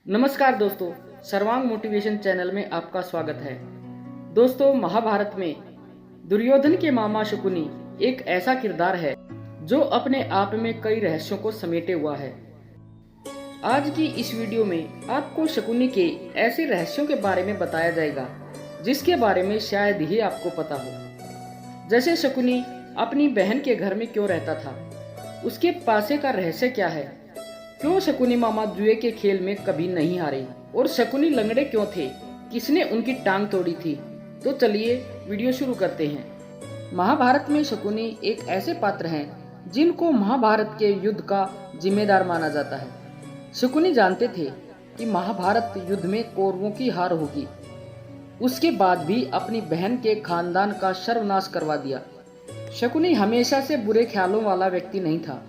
नमस्कार दोस्तों, सर्वांग मोटिवेशन चैनल में आपका स्वागत है। दोस्तों, महाभारत में दुर्योधन के मामा शकुनी एक ऐसा किरदार है जो अपने आप में कई रहस्यों को समेटे हुआ है। आज की इस वीडियो में आपको शकुनी के ऐसे रहस्यों के बारे में बताया जाएगा जिसके बारे में शायद ही आपको पता हो। जैसे शकुनी अपनी बहन के घर में क्यों रहता था, उसके पासे का रहस्य क्या है, क्यों शकुनी मामा जुए के खेल में कभी नहीं हारे, और शकुनी लंगड़े क्यों थे, किसने उनकी टांग तोड़ी थी। तो चलिए वीडियो शुरू करते हैं। महाभारत में शकुनी एक ऐसे पात्र हैं जिनको महाभारत के युद्ध का जिम्मेदार माना जाता है। शकुनी जानते थे कि महाभारत युद्ध में कौरवों की हार होगी, उसके बाद भी अपनी बहन के खानदान का सर्वनाश करवा दिया। शकुनी हमेशा से बुरे ख्यालों वाला व्यक्ति नहीं था,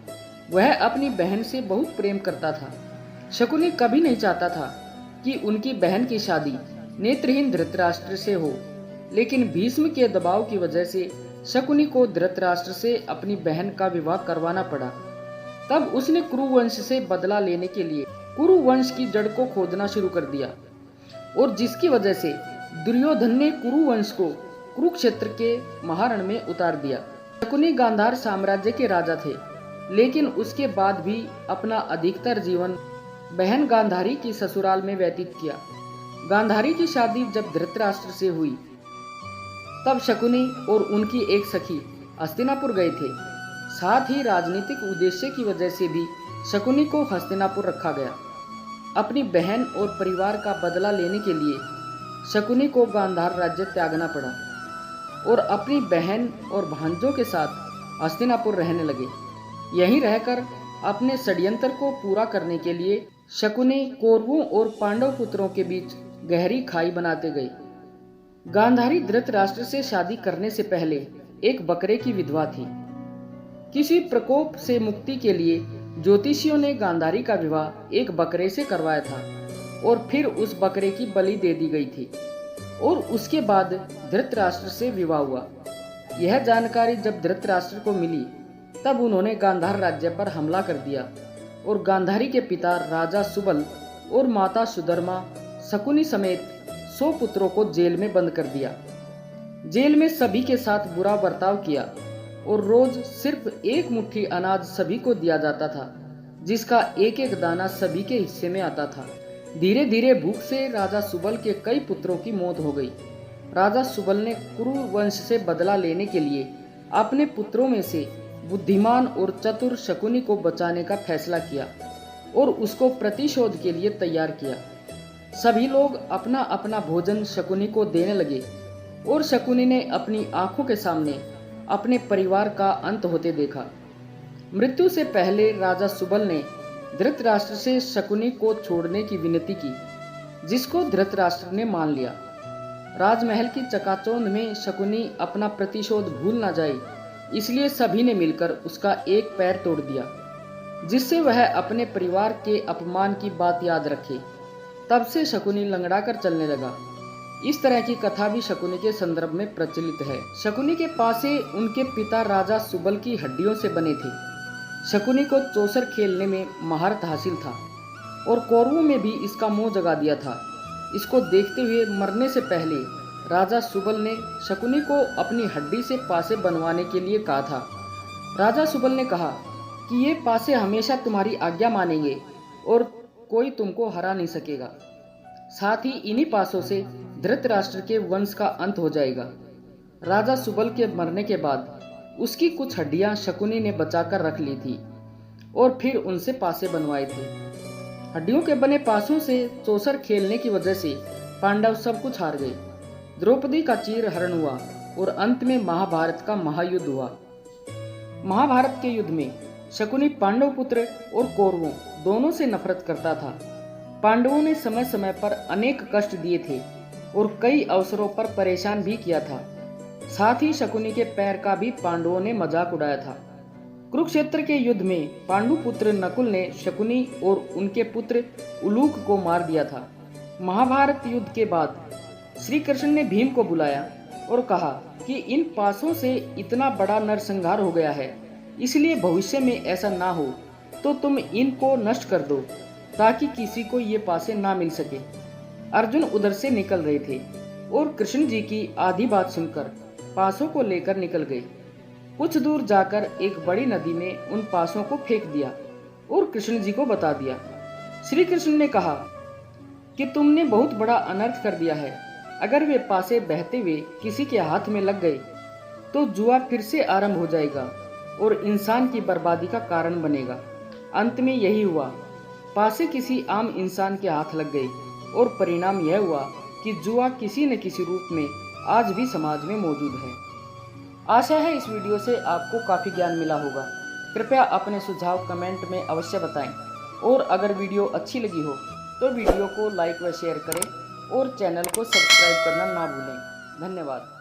वह अपनी बहन से बहुत प्रेम करता था। शकुनी कभी नहीं चाहता था कि उनकी बहन की शादी नेत्रहीन धृतराष्ट्र से हो, लेकिन भीष्म के दबाव की वजह से शकुनी को धृतराष्ट्र से अपनी बहन का विवाह करवाना पड़ा। तब उसने कुरुवंश से बदला लेने के लिए कुरुवंश की जड़ को खोदना शुरू कर दिया, और जिसकी वजह से दुर्योधन ने कुरुवंश को कुरुक्षेत्र के महारण में उतार दिया। शकुनी गांधार साम्राज्य के राजा थे, लेकिन उसके बाद भी अपना अधिकतर जीवन बहन गांधारी की ससुराल में व्यतीत किया। गांधारी की शादी जब धृतराष्ट्र से हुई तब शकुनी और उनकी एक सखी हस्तिनापुर गए थे। साथ ही राजनीतिक उद्देश्य की वजह से भी शकुनी को हस्तिनापुर रखा गया। अपनी बहन और परिवार का बदला लेने के लिए शकुनी को गांधार राज्य त्यागना पड़ा और अपनी बहन और भांजों के साथ हस्तिनापुर रहने लगे। यहीं रहकर अपने षड्यंत्र को पूरा करने के लिए शकुनी कौरवों और पांडव पुत्रों के बीच गहरी खाई बनाते गए। गांधारी धृतराष्ट्र से शादी करने से पहले एक बकरे की विधवा थी। किसी प्रकोप से मुक्ति के लिए ज्योतिषियों ने गांधारी का विवाह एक बकरे से करवाया था और फिर उस बकरे की बलि दे दी गई थी, और उसके बाद धृतराष्ट्र से विवाह हुआ। यह जानकारी जब धृतराष्ट्र को मिली तब उन्होंने गांधार राज्य पर हमला कर दिया और गांधारी के पिता राजा सुबल और माता सुधर्मा शकुनी समेत 100 पुत्रों को जेल में बंद कर दिया। जेल में सभी के साथ बुरा बर्ताव किया और रोज सिर्फ एक मुट्ठी अनाज सभी को दिया जाता था, जिसका एक एक दाना सभी के हिस्से में आता था। धीरे धीरे भूख से राजा सुबल के कई पुत्रों की मौत हो गई। राजा सुबल ने कुरुवंश से बदला लेने के लिए अपने पुत्रों में से बुद्धिमान और चतुर शकुनी को बचाने का फैसला किया और उसको प्रतिशोध के लिए तैयार किया। सभी लोग अपना अपना भोजन शकुनी को देने लगे और शकुनी ने अपनी आंखों के सामने अपने परिवार का अंत होते देखा। मृत्यु से पहले राजा सुबल ने धृतराष्ट्र से शकुनी को छोड़ने की विनती की, जिसको धृतराष्ट्र ने मान लिया। राजमहल की चकाचौंध में शकुनी अपना प्रतिशोध भूल ना जाए, इसलिए सभी ने मिलकर उसका एक पैर तोड़ दिया, जिससे वह अपने परिवार के अपमान की बात याद रखे। तब से शकुनी लंगड़ा कर चलने लगा। इस तरह की कथा भी शकुनी के संदर्भ में प्रचलित है। शकुनी के पासे उनके पिता राजा सुबल की हड्डियों से बने थे। शकुनी को चौसर खेलने में महारत हासिल था और कौरवों में भी इसका मोह जगा दिया था। इसको देखते हुए मरने से पहले राजा सुबल ने शकुनी को अपनी हड्डी से पासे बनवाने के लिए कहा था। राजा सुबल ने कहा कि ये पासे हमेशा तुम्हारी आज्ञा मानेंगे और कोई तुमको हरा नहीं सकेगा। साथ ही इन्हीं पासों से धृतराष्ट्र के वंश का अंत हो जाएगा। राजा सुबल के मरने के बाद उसकी कुछ हड्डियां शकुनी ने बचाकर रख ली थी और फिर उनसे पासे बनवाए थे। हड्डियों के बने पासों से चौसर खेलने की वजह से पांडव सब कुछ हार गए। द्रौपदी का चीरहरण हुआ और अंत में महाभारत का महायुद्ध हुआ। महाभारत के युद्ध में शकुनी पांडव पुत्र और कौरवों दोनों से नफरत करता था। पांडवों ने समय समय पर अनेक कष्ट दिए थे और कई अवसरों पर परेशान भी किया था। साथ ही शकुनी के पैर का भी पांडवों ने मजाक उड़ाया था। कुरुक्षेत्र के युद्ध में पांडु पुत्र नकुल ने शकुनी और उनके पुत्र उलूक को मार दिया था। महाभारत युद्ध के बाद श्री कृष्ण ने भीम को बुलाया और कहा कि इन पासों से इतना बड़ा नरसंहार हो गया है, इसलिए भविष्य में ऐसा ना हो तो तुम इनको नष्ट कर दो। ताकि किसी को ये पासे ना मिल सके। अर्जुन उधर से निकल रहे थे और कृष्ण जी की आधी बात सुनकर पासों को लेकर निकल गए। कुछ दूर जाकर एक बड़ी नदी में उन पासों को फेंक दिया और कृष्ण जी को बता दिया। श्री कृष्ण ने कहा कि तुमने बहुत बड़ा अनर्थ कर दिया है। अगर वे पासे बहते हुए किसी के हाथ में लग गए तो जुआ फिर से आरंभ हो जाएगा और इंसान की बर्बादी का कारण बनेगा। अंत में यही हुआ, पासे किसी आम इंसान के हाथ लग गए और परिणाम यह हुआ कि जुआ किसी न किसी रूप में आज भी समाज में मौजूद है। आशा है इस वीडियो से आपको काफ़ी ज्ञान मिला होगा। कृपया अपने सुझाव कमेंट में अवश्य बताएं और अगर वीडियो अच्छी लगी हो तो वीडियो को लाइक व शेयर करें और चैनल को सब्सक्राइब करना ना भूलें। धन्यवाद।